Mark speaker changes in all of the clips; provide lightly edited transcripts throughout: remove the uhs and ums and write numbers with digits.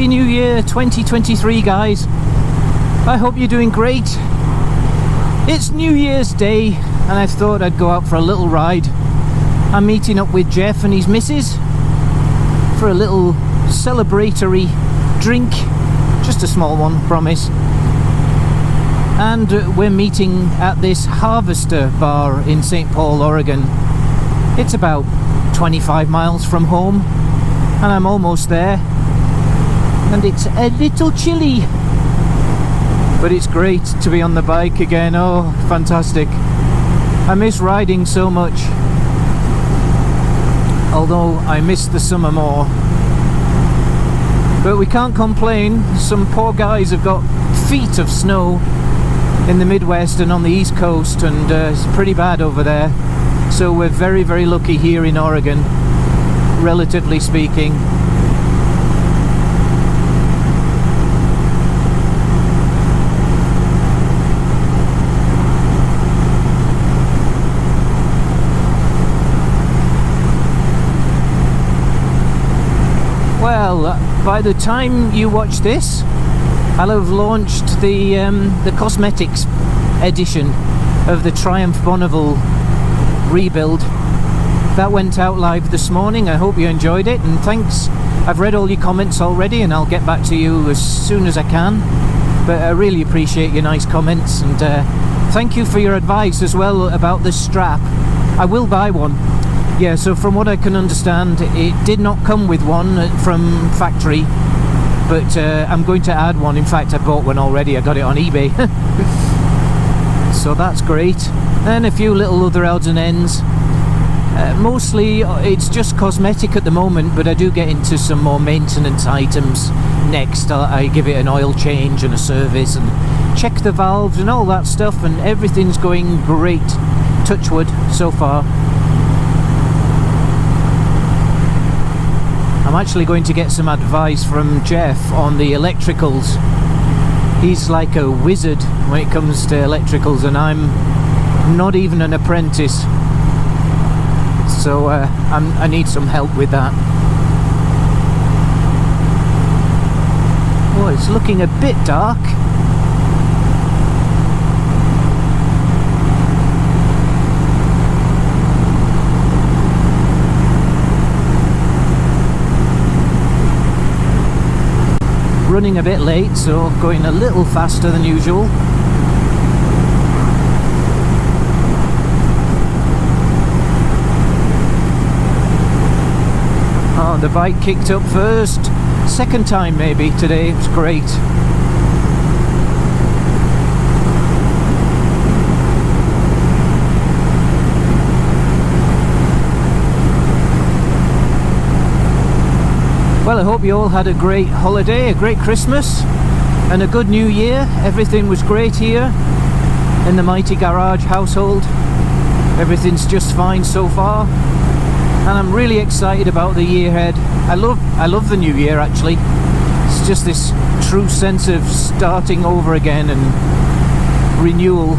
Speaker 1: Happy New Year 2023, guys. I hope you're doing great. It's New Year's Day and I thought I'd go out for a little ride. I'm meeting up with Jeff and his missus for a little celebratory drink. Just a small one, promise. And we're meeting at this Harvester bar in St. Paul, Oregon. It's about 25 miles from home and I'm almost there. And it's a little chilly, but it's great to be on the bike again. Oh, fantastic. I miss riding so much, although I miss the summer more. But we can't complain. Some poor guys have got feet of snow in the Midwest and on the East Coast, and it's pretty bad over there. So we're very, very lucky here in Oregon, relatively speaking. Well, by the time you watch this, I'll have launched the cosmetics edition of the Triumph Bonneville rebuild. That went out live this morning. I hope you enjoyed it, and thanks. I've read all your comments already and I'll get back to you as soon as I can, but I really appreciate your nice comments, and thank you for your advice as well about the strap. I will buy one. Yeah, so from what I can understand, it did not come with one from factory, but I'm going to add one. In fact, I bought one already. I got it on eBay. So that's great. And a few little other odds and ends. Mostly it's just cosmetic at the moment, but I do get into some more maintenance items next. I give it an oil change and a service and check the valves and all that stuff, and everything's going great. Touch wood so far. I'm actually going to get some advice from Jeff on the electricals. He's like a wizard when it comes to electricals, and I'm not even an apprentice. So I need some help with that. Oh, it's looking a bit dark. Running a bit late, so going a little faster than usual. Oh, the bike kicked up first. Second time maybe today. It was great. Well, I hope you all had a great holiday, a great Christmas, and a good New Year. Everything was great here in the mighty garage household. Everything's just fine so far, and I'm really excited about the year ahead. I love the new year, actually. It's just this true sense of starting over again and renewal.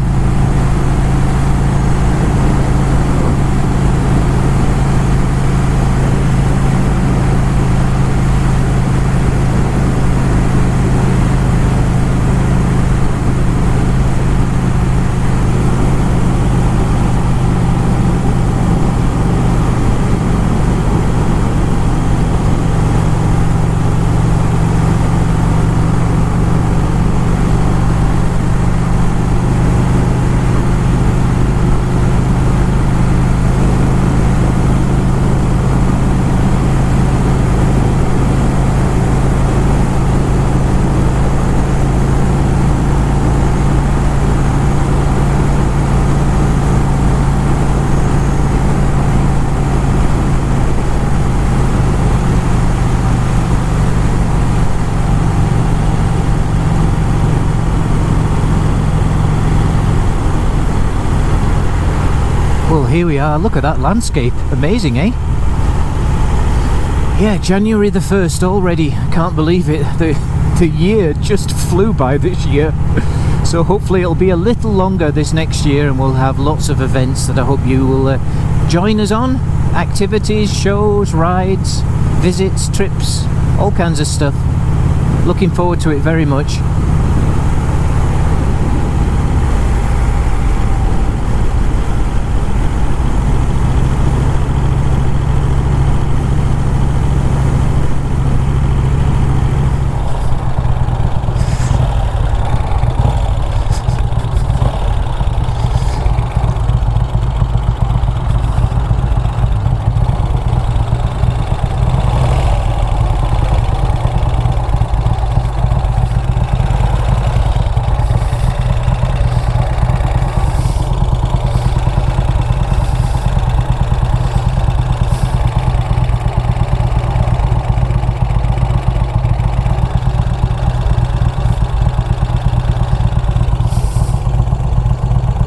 Speaker 1: Well, here we are. Look at that landscape. Amazing, eh? Yeah, January the 1st already. Can't believe it. The year just flew by this year. So hopefully it'll be a little longer this next year, and we'll have lots of events that I hope you will join us on. Activities, shows, rides, visits, trips, all kinds of stuff. Looking forward to it very much.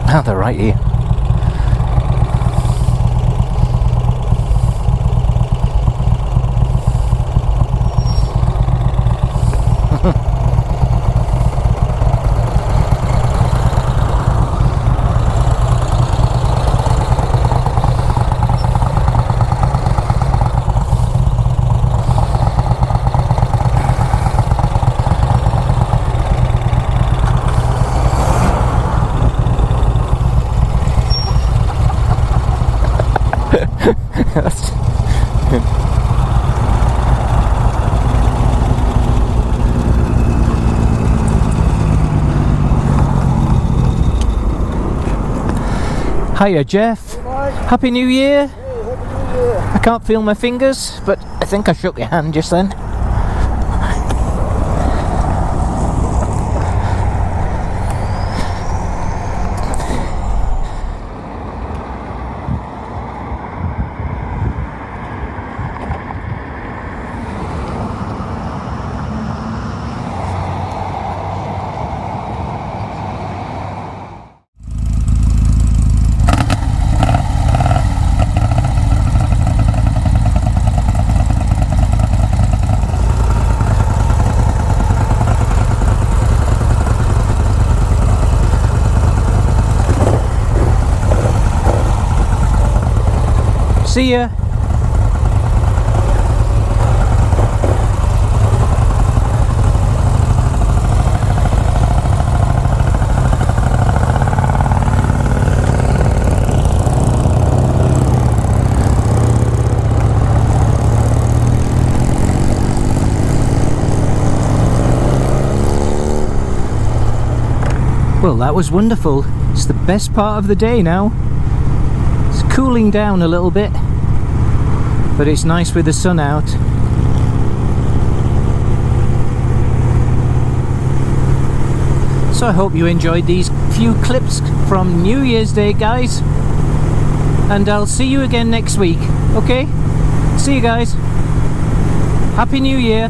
Speaker 1: Now they're right here. Hiya Jeff.
Speaker 2: Hey,
Speaker 1: Happy New Year.
Speaker 2: Happy New Year.
Speaker 1: I can't feel my fingers, but I think I shook your hand just then. See ya. Well, that was wonderful. It's the best part of the day now. It's cooling down a little bit, but it's nice with the sun out. So I hope you enjoyed these few clips from New Year's Day, guys, and I'll see you again next week. Okay, see you guys. Happy New Year.